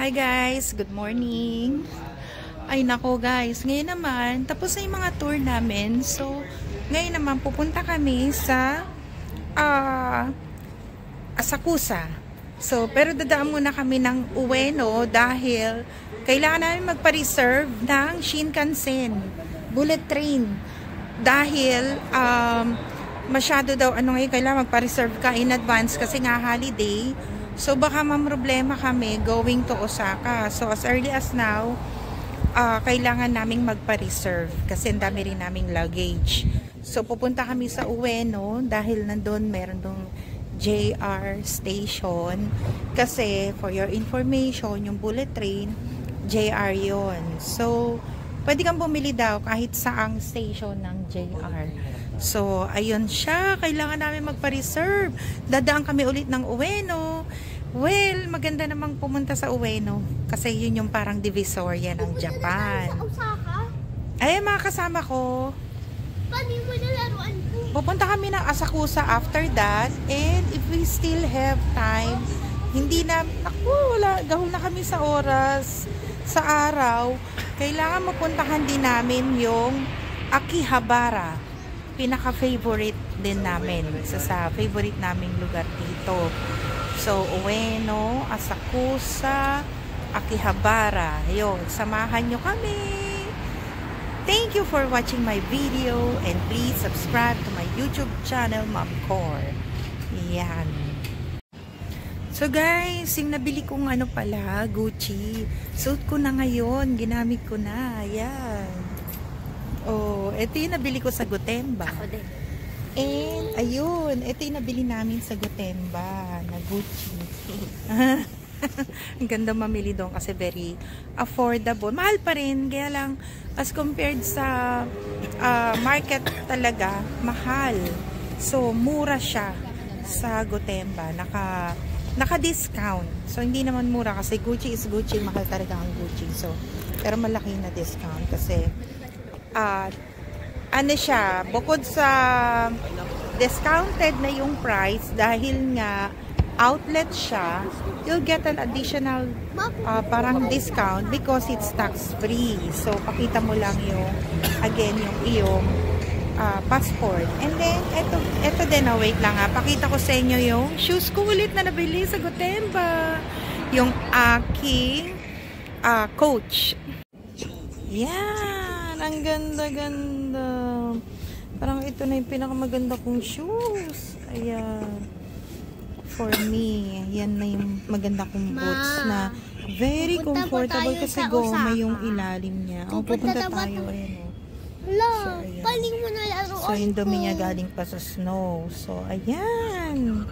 Hi guys, good morning. Ay nako guys, ngayon naman tapos na yung mga tour namin. So, ngayon naman pupunta kami sa Asakusa. So, pero dadaan muna kami ng Ueno dahil kailangan namin magpa-reserve ng Shinkansen bullet train. Dahil masyado daw ngayon kailangan magpa-reserve ka in advance kasi nga holiday. So, baka mamroblema kami going to Osaka. So, as early as now, kailangan naming magpa-reserve kasi ang dami rin naming luggage. So, pupunta kami sa Ueno dahil nandun meron dong JR station. Kasi, for your information, yung bullet train, JR yon. So, pwede kang bumili daw kahit saang station ng JR. So, ayun siya. Kailangan namin magpa-reserve. Dadaan kami ulit ng Ueno. Well, maganda namang pumunta sa Ueno. Kasi yun yung parang divisoria ng Japan. Ay, mga kasama ko. Paano mo nalaruan ko? Pupunta kami ng Asakusa after that. And if we still have time, hindi na, wala, gahol na kami sa oras, sa araw. Kailangan mapuntahan din namin yung Akihabara. Pinaka-favorite din namin sa favorite naming lugar dito. So, Ueno, Asakusa, Akihabara. Ayun, samahan nyo kami. Thank you for watching my video and please subscribe to my YouTube channel, Ma'am Cor. Yan. So guys, yung nabili kong pala, Gucci. Suit ko na ngayon, ginamit ko na. Yan. Oh, ito yung nabili ko sa Gotemba. Ako din. And, ayun, ito yung nabili namin sa Gotemba na Gucci. Ang ganda mamili doon kasi very affordable. Mahal pa rin, kaya lang, as compared sa market talaga, mahal. So, mura siya sa Gotemba. Naka-discount. So, hindi naman mura kasi Gucci is Gucci. Mahal talaga ang Gucci. So, pero malaki na discount kasi siya, bukod sa discounted na yung price dahil nga outlet siya, you'll get an additional parang discount because it's tax free. So pakita mo lang yung yung iyong passport. And then eto din, wait lang pakita ko sa inyo yung shoes ko ulit na nabili sa Gotemba, yung aking Coach. Yan, ang ganda-ganda. Parang ito na yung pinakamaganda kong shoes. Ayan. For me, yan na yung maganda kong boots na very comfortable kasi goma yung ilalim niya. Pupunta tayo. Ayan, Hello, so, paano mo nalaruan ko? So, yung dumi niya galing pa sa snow. So, ayan.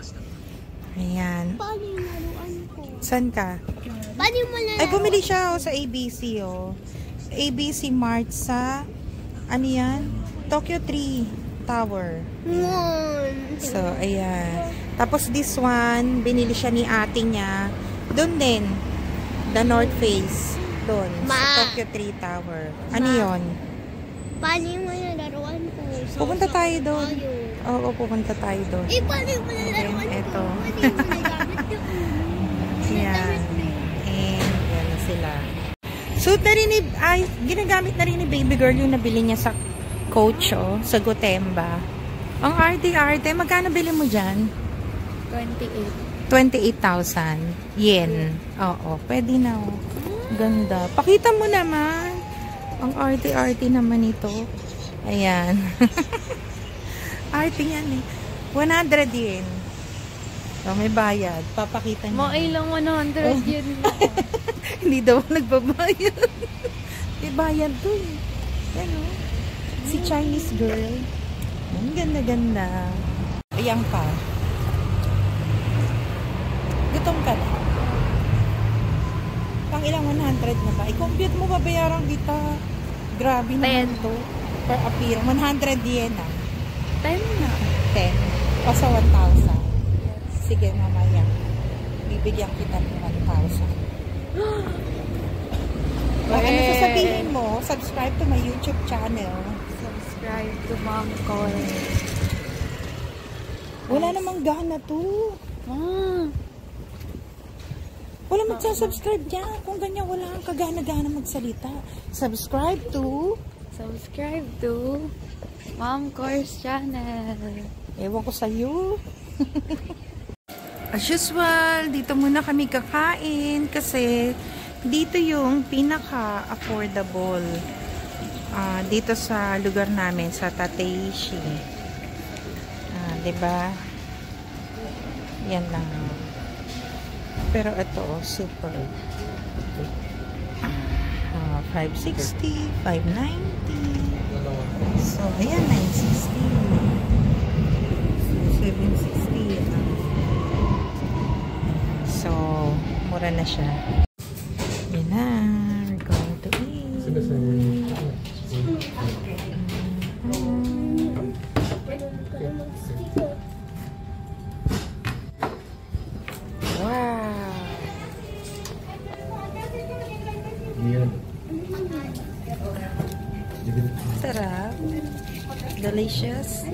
Ayan. Paano yung laruan ko? Saan ka? Paano mo nalaruan? Ay, bumili siya sa ABC, ABC Mart sa, yan? Tokyo 3 Tower. So, ayan. Tapos this one, binili siya ni ate niya. Doon din. The North Face. Doon. Sa Tokyo 3 Tower. Ano yun? Paano mo nalaruan ko? Pupunta tayo doon. Oo, pupunta tayo doon. Paano mo nalaruan ko? Ito. Paano mo nagamit yung Yan. And, yan na sila. Suit na rin ginagamit na rin ni baby girl yung nabili niya sa Coach, sa Gotemba. Ang arte-arte, magkano bili mo dyan? 28,000 yen. Oo, pwede na. Ganda. Pakita mo naman. Ang arte-arte naman ito. Ayan. Arte yan 100 yen. So, may bayad. Papakita niya. May ilang 100 yen. Hindi daw nagbabayad. May bayad to Yan si Chinese girl. Ang ganda-ganda. Ayan pa. Gutom ka na. Pang ilang 100 na ba? I-compute mo, babayaran kita. Grabe naman to. Per appearance. 100 yen 10 na. 10. O sa 1,000. Sige, mamaya. Bibigyan kita ng 1,000. Ano sasabihin mo? Subscribe to my YouTube channel. Subscribe to Ma'am Cor. Wala namang gana to. Wala magsasubscribe dyan. Kung ganyan, wala kang kagana-gana magsalita. Subscribe to Mom Course Channel. Ewan ko sa'yo. As usual, dito muna kami kakain kasi dito yung pinaka-affordable dito sa lugar namin, sa Tateishi. Diba? Yan lang. Pero ito, super. 560, 590. So, ayan, 960. 760. So, mura na siya. Yan na. We're going to eat. Wow! Sarap. Delicious.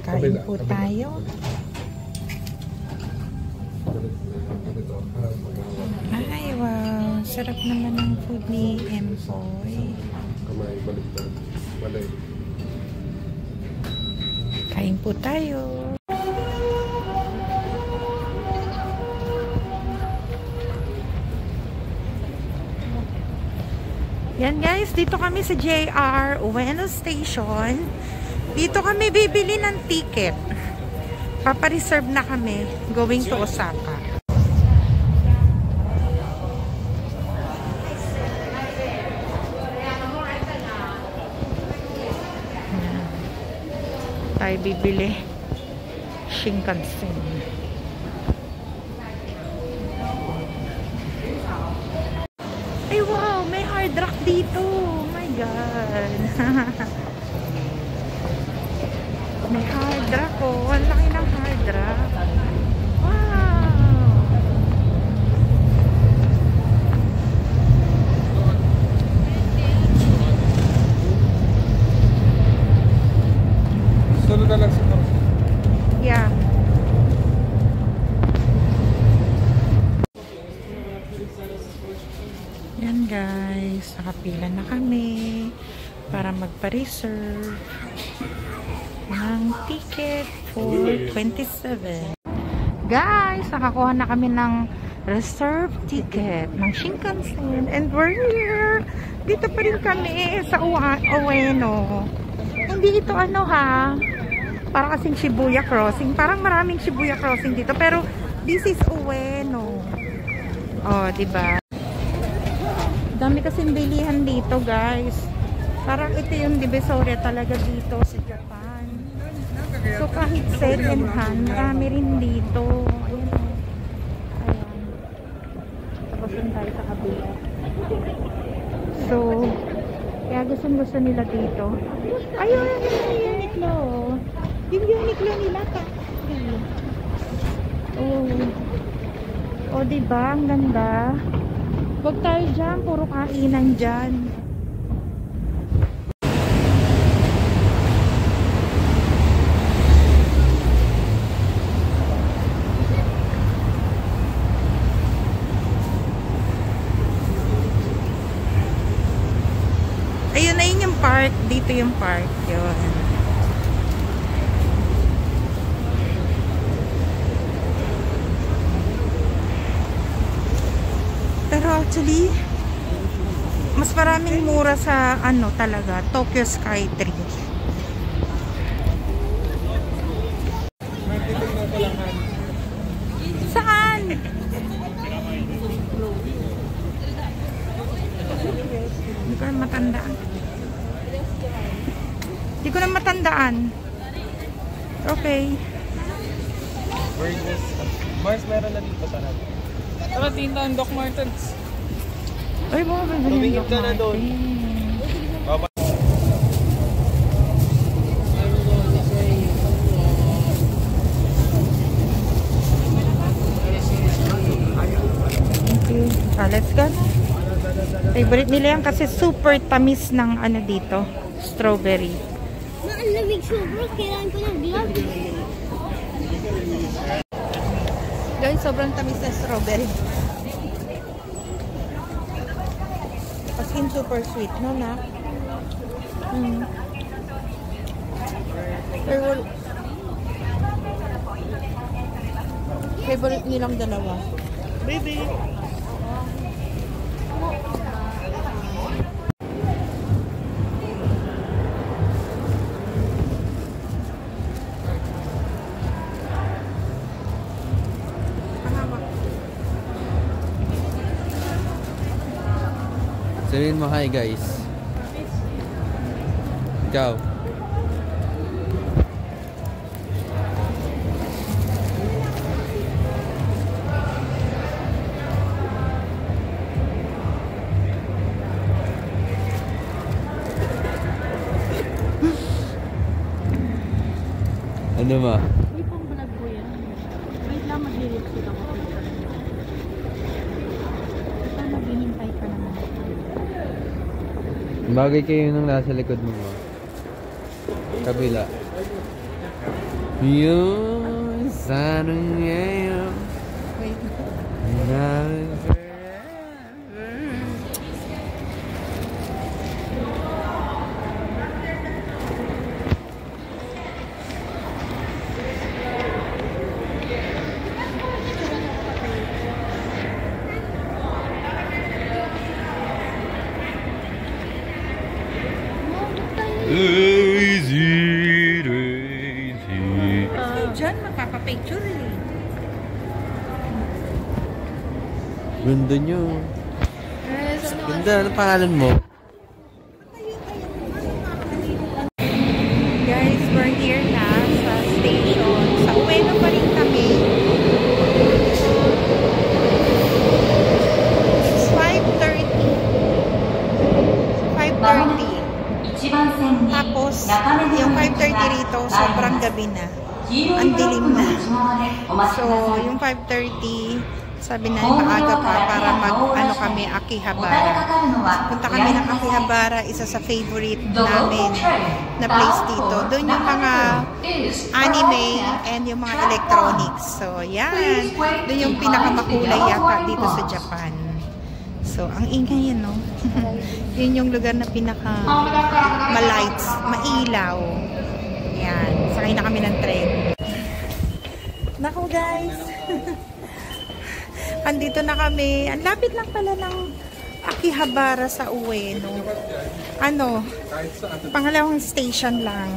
Kain po tayo. Ay, wow. Sarap naman ng food ni Empoy. Kain po tayo. Yan guys, dito kami sa JR Ueno Station. Dito kami bibili ng ticket. Papareserve na kami going to Osaka. Tayo bibili Shinkansen. Ay wow, may hard rock dito. Oh my god. May hard rock oh. Ang laki ng hard rock. Wow. Solo na lang siguro. Yeah. Yan guys, nakapila na kami para magpa-reserve ng ticket for 27. Guys, nakakuha na kami ng reserve ticket ng Shinkansen and we're here. Dito pa rin kami sa Ueno. Hindi ito ano ha, para kasing Shibuya Crossing. Parang maraming Shibuya Crossing dito pero this is Ueno. Oh, diba? Dami kasing bilihan dito guys. Parang ito yung Divisoria talaga dito sa Japan. So kahit second hand, marami rin dito. Ayan. Ayan. Tapos yun tayo sa kabila. So, kaya gusto nila dito. Ayun, yung Uniqlo. Yung Uniqlo nila. Oh, diba? Ang ganda. Huwag tayo dyan, puro kainan dyan. Ayun na yun yung park. Dito yung park. Yun. Pero actually, mas maraming mura sa ano talaga, Tokyo Skytree. Saan? Hindi ko na matandaan. Hindi ko na matandaan. Okay. Mars, meron na dito talaga. Tara, tinta ang Doc Martens. Ay, mga bibili yung Doc Martens. Okay. Let's go. Favorite nila yan kasi super tamis ng ano dito. Strawberry. Ang lamig sobra. Kailangan ko ng gloves. sobrang tamis na strawberry. As in super sweet, no, na? Favorite nilang dalawa. Baby! Sabihin mo hi guys. Ikaw. Ano ma? Wait, pang vlog ko yan. Wait lang, mag-hilip sila ko. Ito, naghihintay ka naman. Bagay kayo nung nasa likod mo. Kabila. Yun, sana ngayon. Wait. Daisy. Diyan, magpapapicture eh. Ganda nyo. Ganda, ano pangalan mo? Guys, we're here na sa station. Sa Ueno pa rin kami. It's 5:30. 5:30. Tapos, yung 5:30 rito, sobrang gabi na. Ang dilim na. So, yung 5:30, sabi na maaga pa para mag-ano kami, Akihabara. Punta kami ng Akihabara, isa sa favorite namin na place dito. Doon yung mga anime and yung mga electronics. So, yan. Doon yung pinakamakulay yata dito sa Japan. So, ang ingay yun, no? Yun yung lugar na pinaka ma-lights, mailaw. Yan. Sakay na kami ng tren. Naku, guys. Andito na kami. Ang lapit lang pala ng Akihabara sa Ueno. Ano? Pangalawang station lang.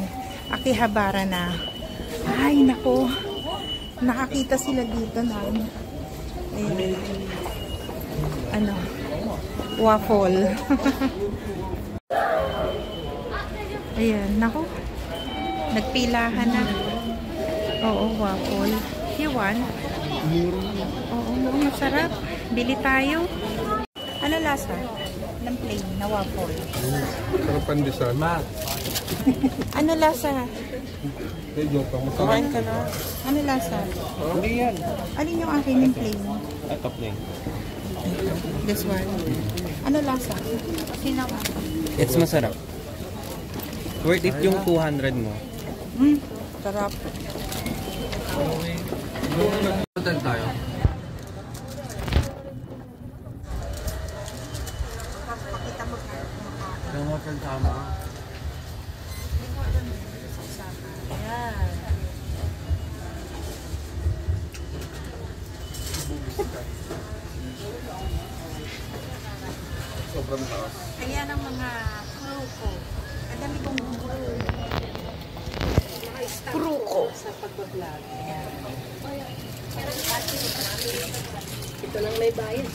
Akihabara na. Ay, naku. Nakakita sila dito na. Ayan. Ano? Waffle. Ayan, naku. Nagpilahan na. Oo, waffle. You want? Oo, masarap. Bili tayo. Ano lasa? Ng plain na waffle. Sarap ang design. Ano lasa? Kumain ka na. Ano lasa? Hindi yan. Alin yung akin yung plain? Top na This one. Ano lasa? It's masarap. Worth it yung 200 mo. Sarap. Hotel tayo. Yung hotel tama. Ayan. Sobrang taas. Ayan ang mga crew ko. Ang dami kong crew ko sa pag-vlog. Ayan. Ito lang may bayad.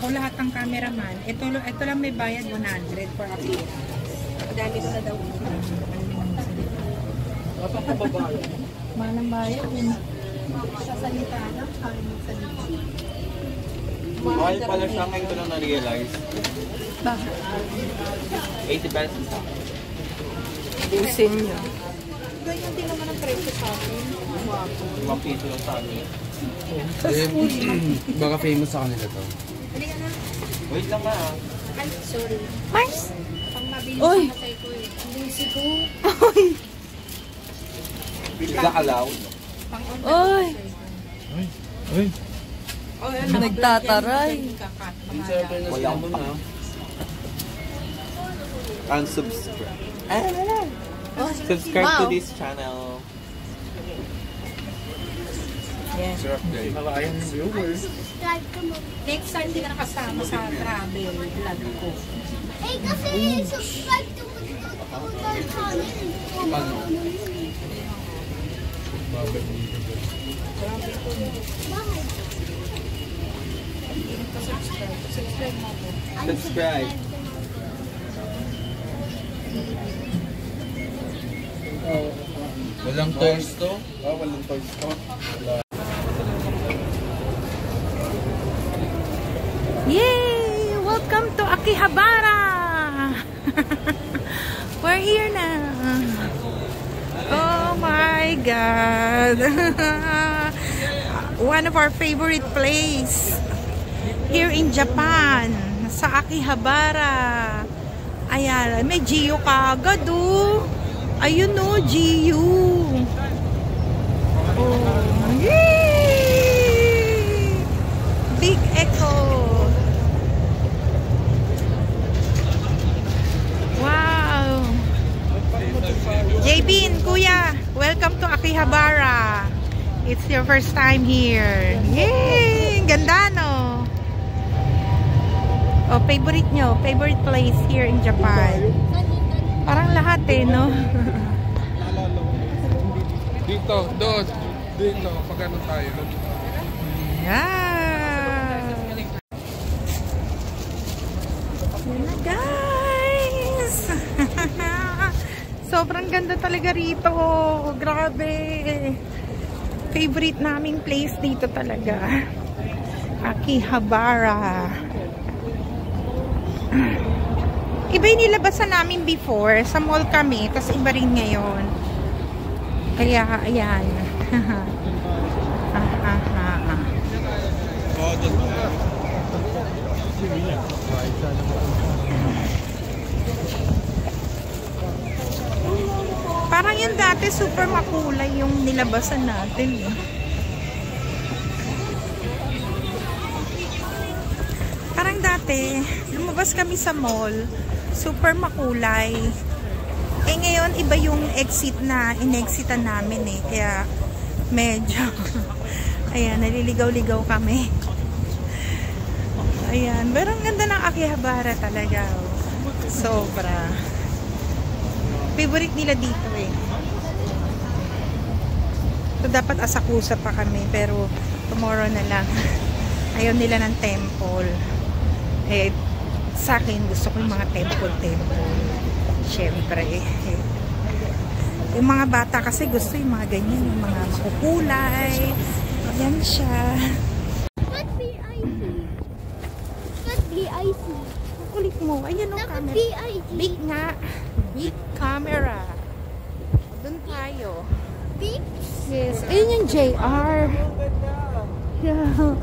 Ako lahat ng cameraman. Ito lang may bayad 100 for appearance. Dami ko na daw. Dapat ka babae. Manang bayad. Sa salita na. Kaya magsalita. Mahal pala siya ngayon ko lang na-realize. Bakit? 80 pesos. Busin nyo. Ganyan din naman ang presyo sa akin. 5 piso lang sa amin. Baka famous sa kanila to. Halika na. Wait lang ah. Ay, sorry. Mars! Pang mabilis Oy! na matay ko eh. Ang busy ko. Bigla ka loud. Pang Oy! Nagtataray. Wala mo na. Unsubscribe. Subscribe to this channel. Yes. Subscribe to mo. Next time, hindi ka nakasama sa travel vlog ko. Eh, kasi subscribe to mo channel. Subscribe. Walang toys to? Walang toys to. Yay! Welcome to Akihabara! We're here now. Oh my God! One of our favorite place here in Japan, sa Akihabara. Ayan, may Gio kagad oh. Ayun oh, Gio. Oh, yay! Big Echo. Wow! JB, Kuya, welcome to Akihabara. It's your first time here. Yay! Ganda, no? Oh, favorite nyo? Favorite place here in Japan? Parang lahat eh, no? Dito, doon. Dito, pag ano tayo. Yeah! Yan na, guys! Sobrang ganda talaga rito. Grabe. Favorite naming place dito talaga. Akihabara. Iba yung nilabasan namin before. Sa mall kami. Tapos iba rin ngayon. Kaya, ayan. Parang yung dati super makulay yung nilabasan natin. Parang dati, lumabas kami sa mall, super makulay. Eh ngayon, iba yung exit na in-exitan namin eh. Kaya medyo, ayan, naliligaw-ligaw kami. Ayan, pero ang ganda ng Akihabara talaga. Sobra. Favorite nila dito eh. So dapat Asakusa pa kami, pero tomorrow na lang. Ayaw nila ng temple. Eh, sa akin, gusto ko yung mga temple. Siyempre, yung mga bata kasi gusto yung mga ganyan, yung mga makukulay. Yan siya. What BIC? What BIC? Kulit mo. Ayan ang Dapat camera. BIC. Big nga. Big camera. Doon tayo. Big? Yes. Ayun yung JR. Yeah.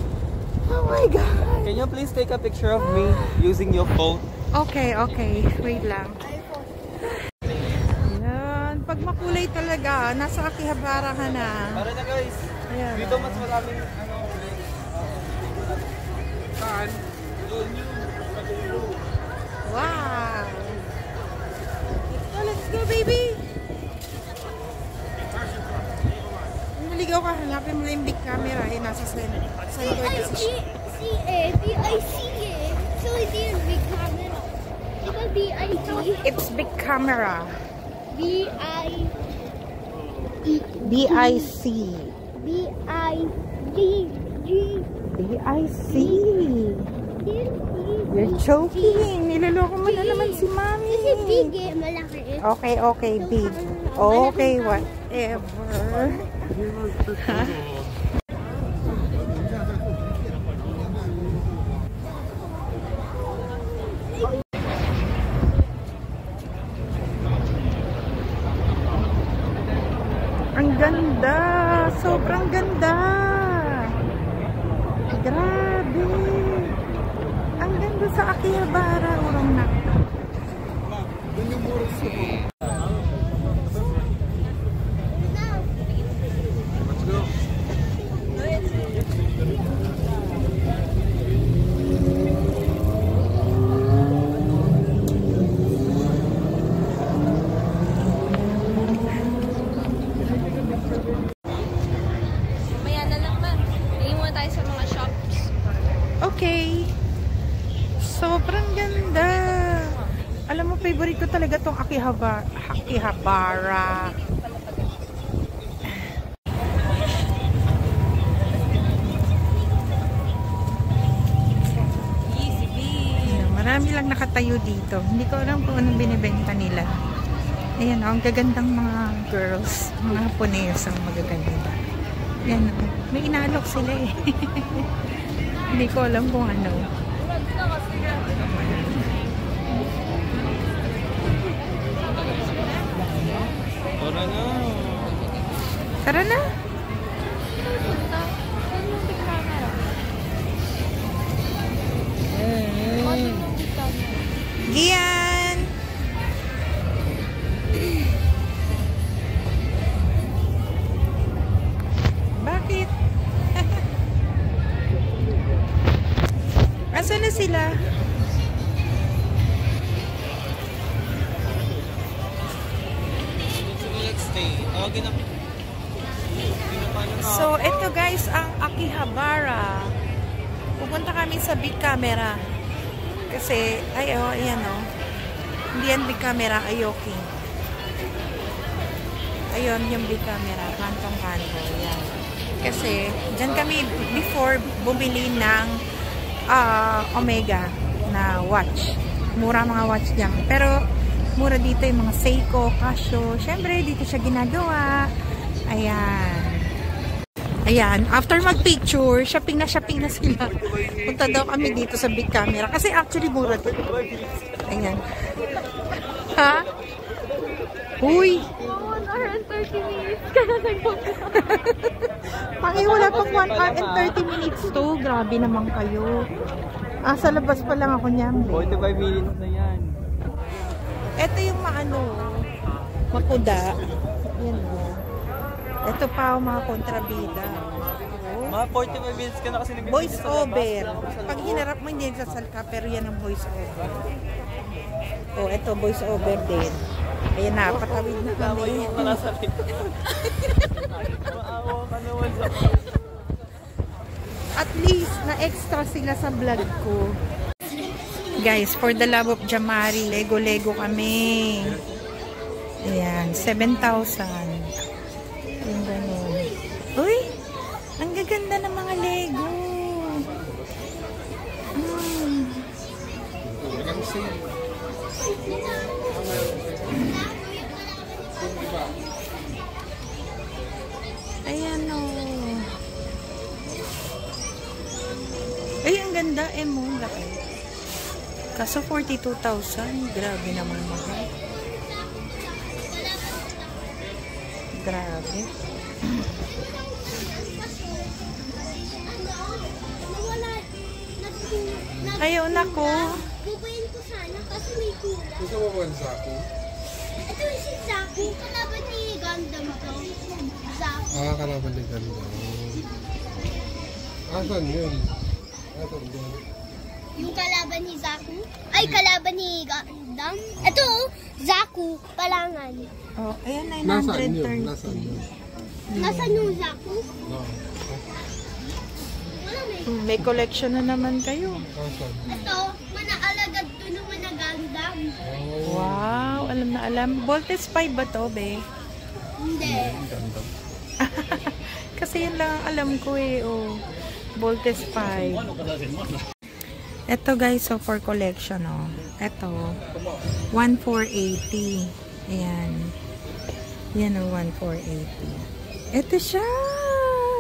Oh my God. Can you please take a picture of me using your phone? Okay, okay. Wait lang. Ayan. Pag makulay talaga, nasa Akihabara ka na. Para na guys. Ayan. Dito mas maraming ano. Saan? Wow. Let's go, baby. Naligaw ka, hanapin mo na yung big camera. Eh, nasa center kasi siya. BIC. So it's your big camera. Ikaw BIC. It's big camera. BIC. B-I-C. B-I-C. You're joking. Niloloko mo na naman si Mami. Kasi big eh, malaki eh. Okay, okay, big. Okay, whatever. Huh? Ang ganda! Sobrang ganda! Grabe! Ang ganda sa Akihabara. Urong na. Maya na lang ba? Tingin muna tayo sa mga shops. Okay. Sobrang ganda. Alam mo, favorite ko talaga tong Akihabara. Marami lang nakatayo dito. Hindi ko alam kung anong binibenta nila. Ayan, ang gagandang mga girls. Mga Hapones ang magaganda. Ayan, may inalok sila eh. Hindi ko alam kung ano. Tara na. Tara na. Gian! Bakit? Asan na sila? Let's stay. Tawagin na. So, ito guys, ang Akihabara. Pupunta kami sa big camera. Kasi, ayan o. Hindi yan big camera, Ayoki. Ayun, yung big camera. Kantong-kanto. Yan. Kasi, dyan kami before bumili ng Omega na watch. Mura mga watch dyan. Pero, mura dito yung mga Seiko, Casio. Siyempre, dito siya ginagawa. Ayan. Ayan. After mag-picture, shopping na sila. Punta daw kami dito sa big camera. Kasi actually, mura dito. Ayan. Ha? Uy! 130 minutes ka na nagpunta. Pangi, wala pang 1 hour and 30 minutes to. Grabe naman kayo. Sa labas pa lang ako niyan. 45 minutes na yan. Ito yung makuda. Yan o. Ito pa ang mga kontrabida. Mga 45 minutes ka na kasi nagbibigay Voice sa labas. over. Pag hinarap mo, hindi nagsasalka, pero yan ang voice over. Oh, ito, voice over din. Ayan na, patawid na kami. Maawa ka naman sa At least, na-extra sila sa vlog ko. Guys, for the love of Jamari, Lego kami. Ayan, 7,000. Yung ganun. Uy! Ang gaganda ng mga Lego. Ayan o. Ay, ang ganda. Mo, laki. Kaso 42,000. Grabe naman mahal. Grabe. Ayaw na ko. Bubuin ko sana kasi may kulang. Gusto mo ba ang Zaku? Ito si Zaku. Kalaban ni Gundam to. Zaku. Kalaban ni Gundam. Asan yun? Asan yun? Yung kalaban ni Zaku? Ay, kalaban ni Gundam? Ito, Zaku. Palangan. Oh, ayan, Nasaan yun? 930. Nasaan yun? Nasaan yung Zaku? No. Wala may. May collection na naman kayo. Asan? Ito, manaalagad to ng mga Gundam. Wow, alam na alam. Voltes 5 ba to, be? Hindi. Kasi yun lang ang alam ko eh. Oh. Voltes 5. Ito guys, so for collection, oh. Ito, 1,480. Ayan. Yan oh, 1,480. Ito siya!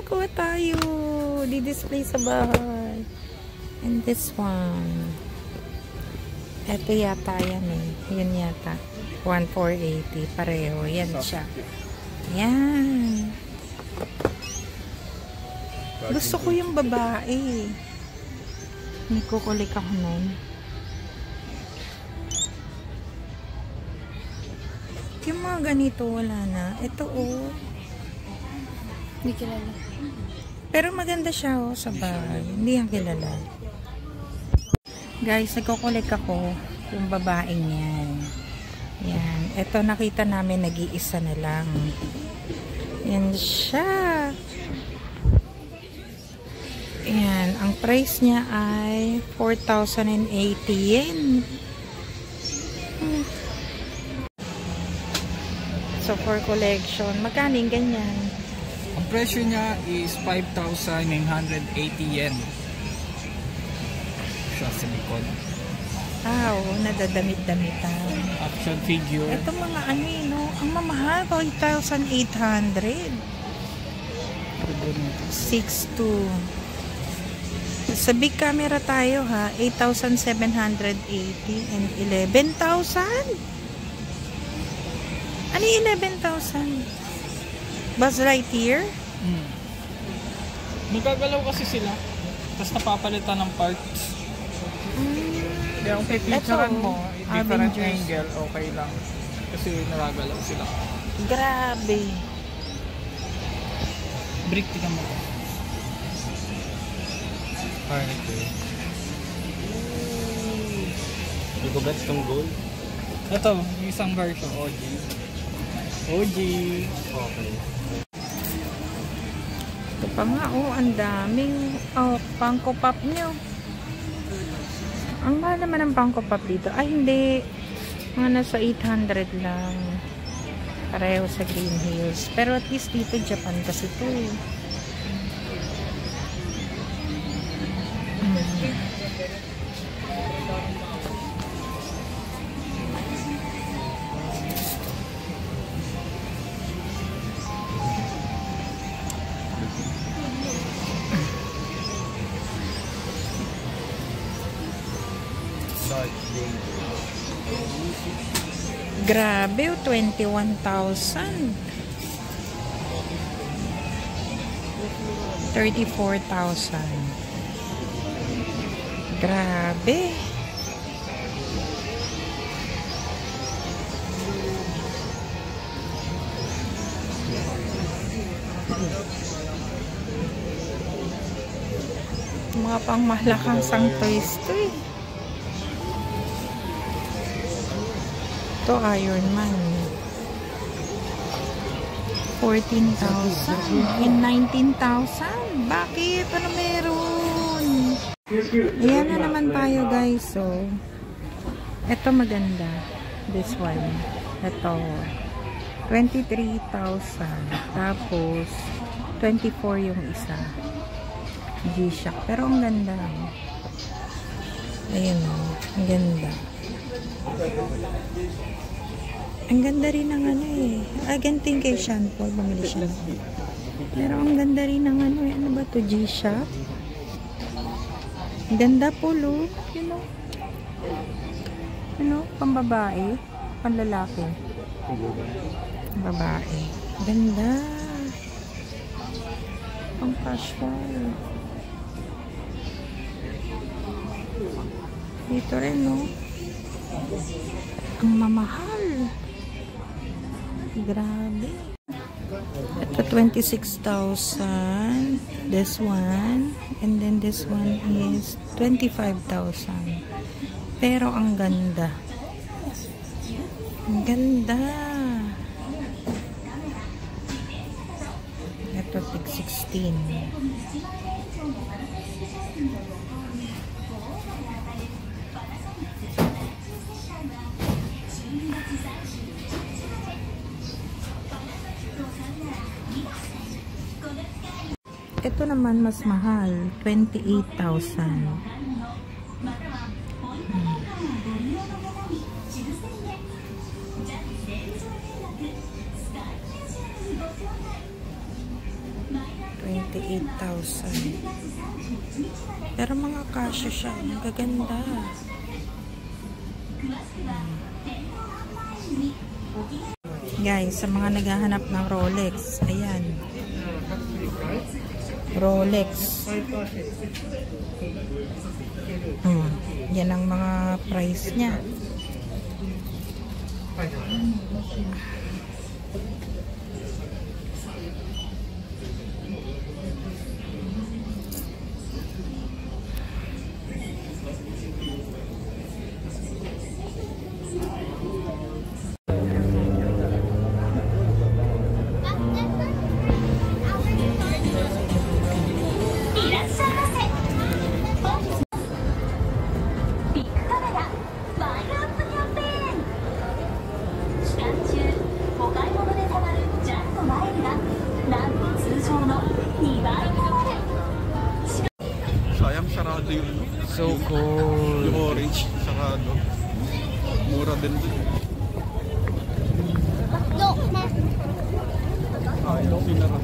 Kuha tayo. Di-display sa bahay. And this one. Ito yata yan eh. Yun yata. 1,480. Pareho. Yan siya. Yan. Gusto ko yung babae. Hindi ko kulik ako nun. Yung mga ganito wala na. Ito oh. Hindi kilala. Pero maganda siya oh, sa bahay. Hindi yan kilala. Guys, nagkukulik ako yung babaeng yan. Yan. Ito nakita namin nag-iisa na lang. Yan siya. Yan. Ang price niya ay 4,080 yen. So for collection, magkano yung ganyan? Ang presyo niya is 5,980 yen. Siya sa likod. Nadadamit-damitan. Action figure. Ito mga ano eh, no? Ang mamahal, 8,800. 6,200. Sa big camera tayo ha, 8,780 and 11,000. Ano yung 11,000? Buzz Lightyear? Magagalaw kasi sila. Tapos napapalitan ng parts. Kaya kung pipicturean mo, different Avengers. angle, okay lang. Kasi nagagalaw sila. Grabe. Brick, tingnan mo ko. Hindi ko gets tong gold. Ito, yung isang version. OG. Okay. Ito pa nga, ang daming Funko Pop nyo. Ang mahal naman ng Funko Pop dito. Ay, hindi. Mga nasa 800 lang. Pareho sa Green Hills. Pero at least dito, Japan kasi ito eh. Grabe, 21,000. 34,000. Grabe. Mga pangmalakasang toys to eh. Ito, Iron Man. 14,000 and 19,000. Bakit? Ano meron? Ayan na naman tayo, guys. So, ito maganda. This one. Ito. 23,000. Tapos, 24 yung isa. G-Shock. Pero ang ganda. Ayan o. Ang ganda. Ang ganda rin ng ano eh. Ganting kay Sean Paul. Bumili siya. Pero ang ganda rin ng ano eh. Ano ba to? G-Shock? Ang ganda po lo. You know? Ano? Pambabae? Panlalaki? Babae. Ganda. Pang casual. Dito rin no. Ang mamahal. Grabe. Ito 26,000. This one. And then this one is 25,000. Pero ang ganda. Ang ganda. Ito 16. Ito naman mas mahal, 28,000. Pero mga kasya siya, magaganda. Guys, sa mga naghahanap ng Rolex, ayan. Rolex. Yan ang mga price niya. yung, So cool. yung orange. Saka ano, mura din. No, ma. Ah, yung sinara.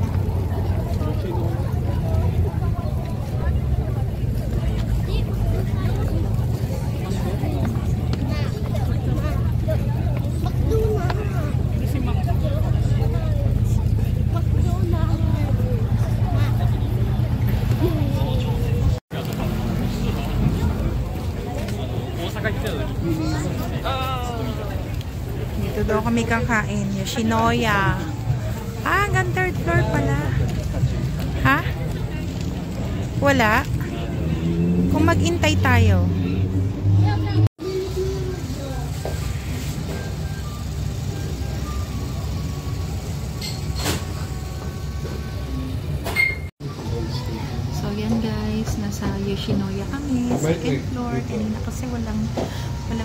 Dito daw kami kakain. Yoshinoya. Ah, hanggang 3rd floor pala. Ha? Wala? Kung mag-intay tayo. So, yan guys. Nasa Yoshinoya kami. 2nd floor. Kanina kasi walang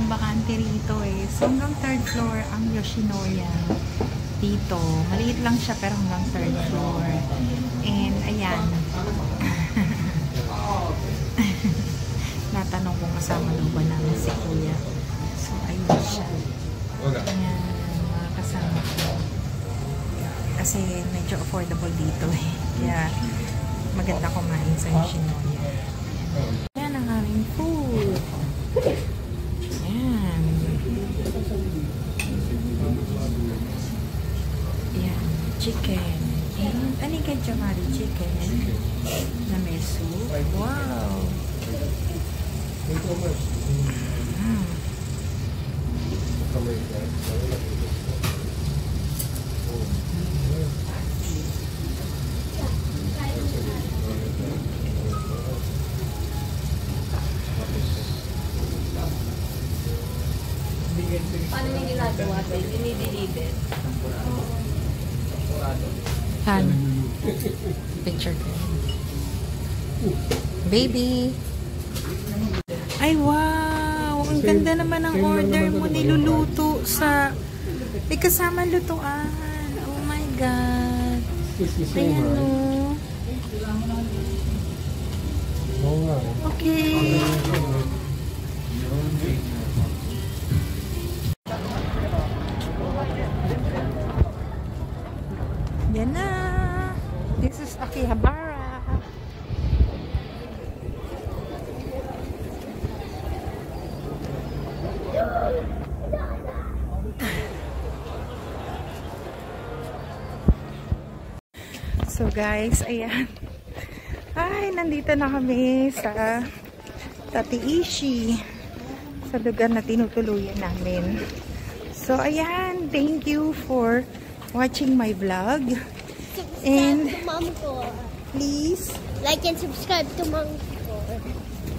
bakante rito eh. So, hanggang 3rd floor ang Yoshinoya. Dito. Maliit lang siya pero hanggang 3rd floor. And, ayan. Natanong kung kasama daw ba namin si Kuya. So, ayun siya. Ayan, mga kasama ko. Kasi medyo affordable dito eh. Kaya, maganda kumain sa Yoshinoya. Ayan ang aming food. Ayan. Ayan, chicken. And, ano yung Jamari chicken? Na may soup. Wow! Paano niya ginagawa? Dinideliver. Han. Picture. Baby. Ay, wow! Ang ganda naman ng order mo. Niluluto sa... May kasama lutuan. Oh my God. Ayan o. Okay. Yan na. This is Akihabara. So guys, ayan. Ay, nandito na kami sa Tatiishi. Sa lugar na tinutuluyan namin. So ayan, thank you for watching my vlog. And Momcore. please, Like and subscribe to Momcore.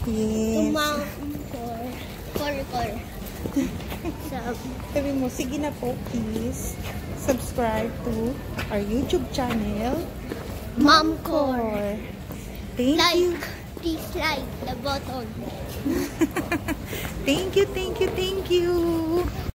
To yes. Momcore. Core. Sabi mo, sige na po, please subscribe to our YouTube channel, Momcore. Thank you. Like. Please like the button. Thank you.